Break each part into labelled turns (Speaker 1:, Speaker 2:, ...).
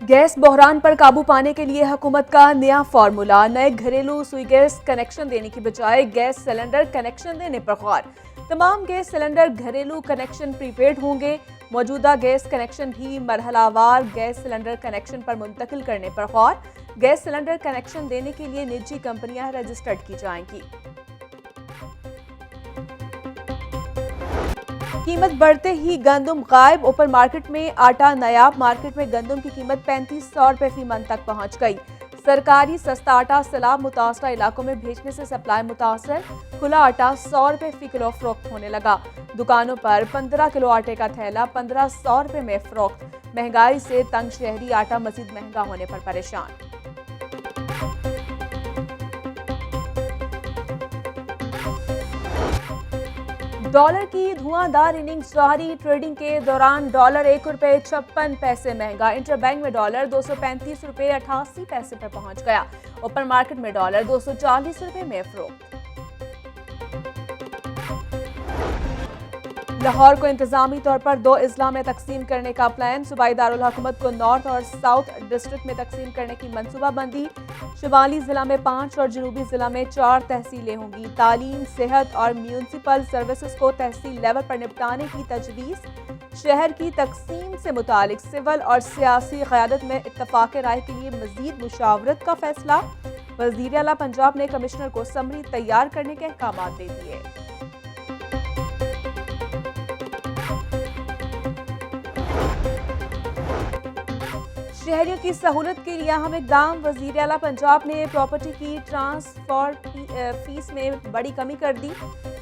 Speaker 1: Gas बहरान पर काबू पाने के लिए हुकूमत का नया फार्मूला। नए घरेलू सुई गैस कनेक्शन देने की बजाय गैस सिलेंडर कनेक्शन देने पर गौर। तमाम गैस सिलेंडर घरेलू कनेक्शन प्रीपेड होंगे। मौजूदा गैस कनेक्शन भी मरहलावार गैस सिलेंडर कनेक्शन पर मुंतकिल करने पर गौर। गैस सिलेंडर कनेक्शन देने के लिए निजी कंपनियां रजिस्टर्ड की जाएंगी। कीमत बढ़ते ही गंदम गायब। ओपन मार्केट में आटा नायाब। मार्केट में गंदम की कीमत 3500 रुपए फी मन तक पहुंच गई। सरकारी सस्ता आटा सैलाब मुतासरा इलाकों में भेजने से सप्लाई मुतासर। खुला आटा 100 रुपए फी किलो फरोख्त होने लगा। दुकानों पर 15 किलो आटे का थैला 1500 रुपए में फरोख्त। महंगाई से तंग शहरी आटा मजीद महंगा होने पर परेशान। डॉलर की धुआंधार इनिंग्स जारी। ट्रेडिंग के दौरान डॉलर 1 रुपए 56 पैसे महंगा। इंटरबैंक में डॉलर 235 रुपए 88 पैसे पर पहुंच गया। ओपन मार्केट में डॉलर 240 रुपए में फरोख्त। लाहौर को इंतजामी तौर पर 2 अजला में तकसीम करने का प्लान। सूबाई दारुल हुकूमत को नॉर्थ और साउथ डिस्ट्रिक्ट में तकसीम करने की मंसूबाबंदी। शुमाली जिला में 5 और जनूबी जिला में 4 तहसीलें होंगी। तालीम, सेहत और म्यूनसिपल सर्विसेज को तहसील लेवल पर निपटाने की तजवीज़। शहर की तकसीम से मुतालिक सिविल और सियासी क़यादत में इत्तफाक़ राय के लिए मज़ीद मुशावरत का फैसला। वज़ीर आला पंजाब ने कमिश्नर को समरी तैयार करने के अहकाम दे दिए। शहरियों की सहूलत के लिए अहम इकदाम। वज़ीर आला पंजाब ने प्रॉपर्टी की ट्रांसफर फीस में बड़ी कमी कर दी।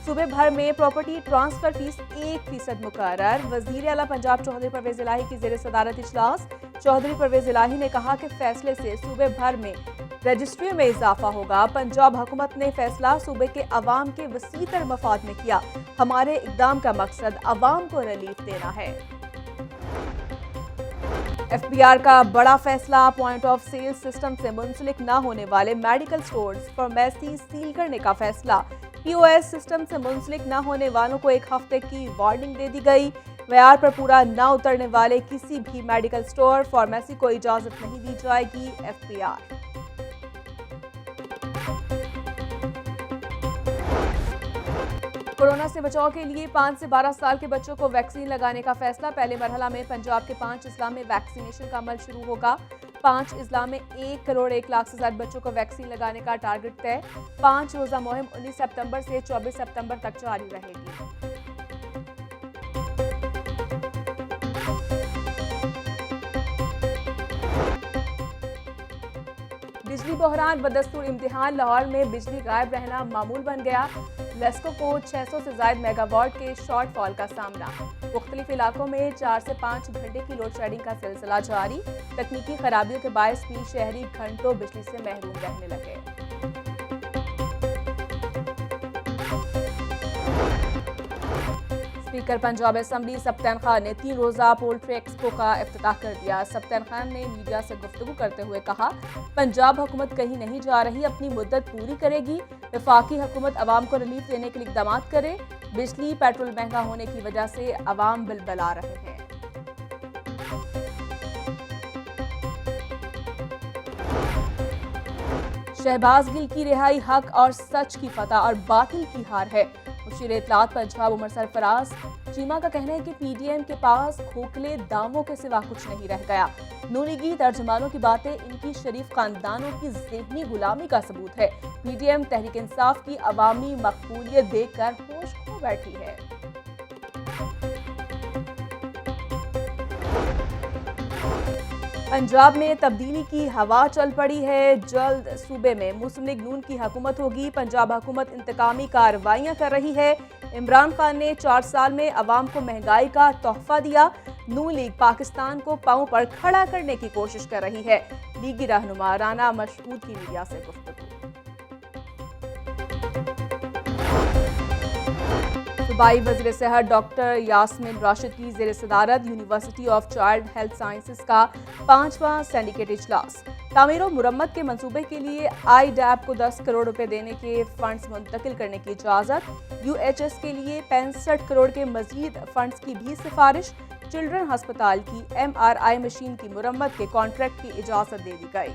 Speaker 1: सूबे भर में प्रॉपर्टी ट्रांसफर फीस 1% मुकर्रर। वज़ीर आला पंजाब चौधरी परवेज इलाही की ज़ेर सदारत इजलास। चौधरी परवेज इलाही ने कहा कि फैसले से सूबे भर में रजिस्ट्रियों में इजाफा होगा। पंजाब हुकूमत ने फैसला सूबे के अवाम के वसीतर मफाद में किया। हमारे इकदाम का मकसद अवाम को रिलीफ देना है। FBR का बड़ा फैसला। पॉइंट ऑफ सेल सिस्टम से मुंसलिक न होने वाले मेडिकल स्टोर्स, फार्मेसी सील करने का फैसला। POS सिस्टम से मुंसलिक न होने वालों को 1 हफ्ते की वार्निंग दे दी गई। व्यय पर पूरा न उतरने वाले किसी भी मेडिकल स्टोर, फार्मेसी को इजाजत नहीं दी जाएगी। FBR। कोरोना से बचाव के लिए 5 से 12 साल के बच्चों को वैक्सीन लगाने का फैसला। पहले मरहला में पंजाब के 5 अजला में वैक्सीनेशन का अमल शुरू होगा। 5 अजला में 1 करोड़ 1 लाख से ज्यादा बच्चों को वैक्सीन लगाने का टारगेट तय। 5 रोजा मुहिम 19 सितंबर से 24 सितंबर तक जारी रहेगी। बिजली बहरान बदस्तूर इम्तिहान। लाहौर में बिजली गायब रहना मामूल बन गया। लेस्को को 600 से ज्यादा मेगावाट के शॉर्टफॉल का सामना। मुख्तलिफ इलाकों में 4 से 5 घंटे की लोड शेडिंग का सिलसिला जारी। तकनीकी खराबियों के बायस भी शहरी घंटों बिजली से महरूम रहने लगे। स्पीकर पंजाब असम्बली सप्तान खान ने 3 रोजा पोल्ट्री एक्सपो का इफ्तिताह कर दिया। सप्तान खान ने मीडिया से गुफ्तगू करते हुए कहा, पंजाब हुकूमत कहीं नहीं जा रही, अपनी मुद्दत पूरी करेगी। वफाकी हुकूमत अवाम को रिलीफ देने के लिए इक़दाम करे। बिजली पेट्रोल महंगा होने की वजह से अवाम बिलबला रहे हैं। शहबाज गिल की रिहाई हक और सच की फतह और बातिल की हार है। मुशीर इत्तलात पंजाब उमर सरफराज चीमा का कहना है कि PDM के पास खोखले दावों के सिवा कुछ नहीं रह गया। नूनीगी तर्जुमानों की बातें इनकी शरीफ खानदानों की ज़हनी गुलामी का सबूत है। PDM तहरीक इंसाफ की अवामी मकबूलियत देखकर होश खो बैठी है। पंजाब में तब्दीली की हवा चल पड़ी है। जल्द सूबे में मुस्लिम लीग नून की हुकूमत होगी। पंजाब हुकूमत इंतकामी कार्रवाइयां कर रही है। इमरान खान ने 4 साल में अवाम को महंगाई का तोहफा दिया। नून लीग पाकिस्तान को पांव पर खड़ा करने की कोशिश कर रही है। लीगी रहनुमा राना मशहूद की मीडिया से गुफ्तगू। सूबाई वज़ीर सेहत डॉक्टर यास्मीन राशिद की ज़ेर सदारत university of child health sciences का 5वां सिंडिकेट इजलास। तामीर और मुरम्मत के मंसूबे के लिए IDAP को 10 करोड़ रुपए देने के फंड्स मुंतकिल करने की इजाज़त। UHS के लिए 65 करोड़ के मजीद फंड्स की भी सिफारिश। चिल्ड्रन अस्पताल की MRI मशीन की मुरम्मत के कॉन्ट्रैक्ट की इजाजत दे दी गई।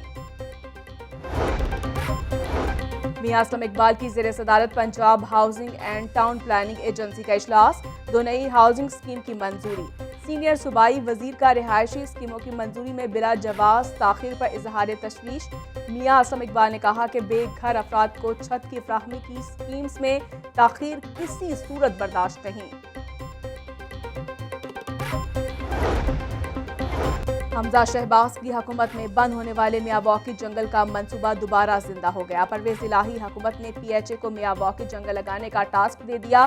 Speaker 1: मियां असलम इकबाल की ज़ेर सदारत Punjab housing and town planning agency का इजलास, 2 नई हाउसिंग स्कीम की मंजूरी। सीनियर सूबाई वजीर का रिहायशी स्कीमों की मंजूरी में बिला जवाज ताखिर पर इजहार तशवीश। मियां असलम इकबाल ने कहा कि बेघर अफराद को छत की फ्राहमी की स्कीम्स में ताखिर किसी सूरत बर्दाश्त नहीं। हमजा शहबाज की हुकूमत में बंद होने वाले मियावाकी जंगल का मंसूबा दोबारा जिंदा हो गया। परवेज इलाही हुकूमत ने PHA को मियावाकी जंगल लगाने का टास्क दे दिया।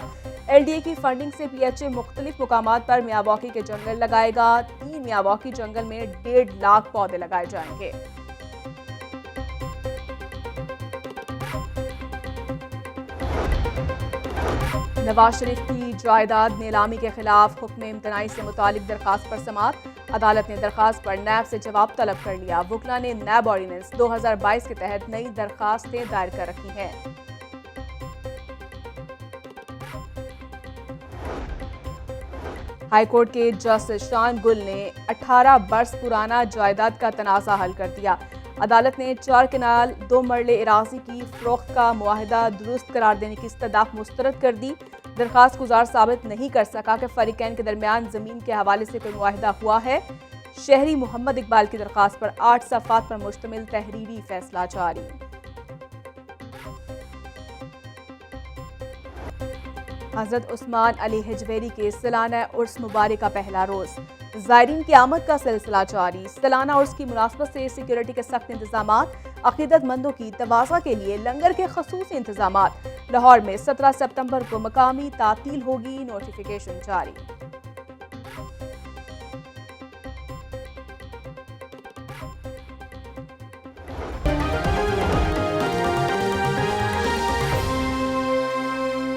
Speaker 1: LDA की फंडिंग से PHA मुख्तलिफ मुकामात पर मियावाकी के जंगल लगाएगा। 3 मियावाकी जंगल में 1.5 लाख पौधे लगाए जाएंगे। नवाज शरीफ की जायदाद नीलामी के खिलाफ हुक्म इम्तनाई से मुतालिक दरखास्त पर समाअत। अदालत ने दरखास्त पर नैब से जवाब तलब कर लिया। वुकला ने नैब ऑर्डिनेंस 2022 के तहत नई दरखास्तें दायर कर रखी हैं। हाईकोर्ट के जस्टिस शान गुल ने 18 बरस पुराना जायदाद का तनाज़ा हल कर दिया। अदालत ने 4 कनाल 2 मरले इराजी की फरोख्त का मुआहिदा दुरुस्त करार देने की इस्तदाफ मुस्तरद कर दी। दरखास्त गुजार साबित नहीं कर सका कि फरीकैन के दरमियान जमीन के हवाले से कोई मुआहिदा हुआ है। शहरी मोहम्मद इकबाल की दरखास्त पर 8 सफ़ात पर मुश्तमिल तहरीरी फैसला जारी। हजरत उस्मान अली हिजवेरी के सालाना उर्स मुबारक का पहला रोज, ज़ायरीन की आमद का सिलसिला जारी। सालाना उर्स की मुनासबत से सिक्योरिटी के सख्त इंतजामात, अकीदतमंदों की तवाज़ा के लिए लंगर के खसूसी इंतजामात। लाहौर में 17 सितंबर को मकामी तातील होगी, नोटिफिकेशन जारी।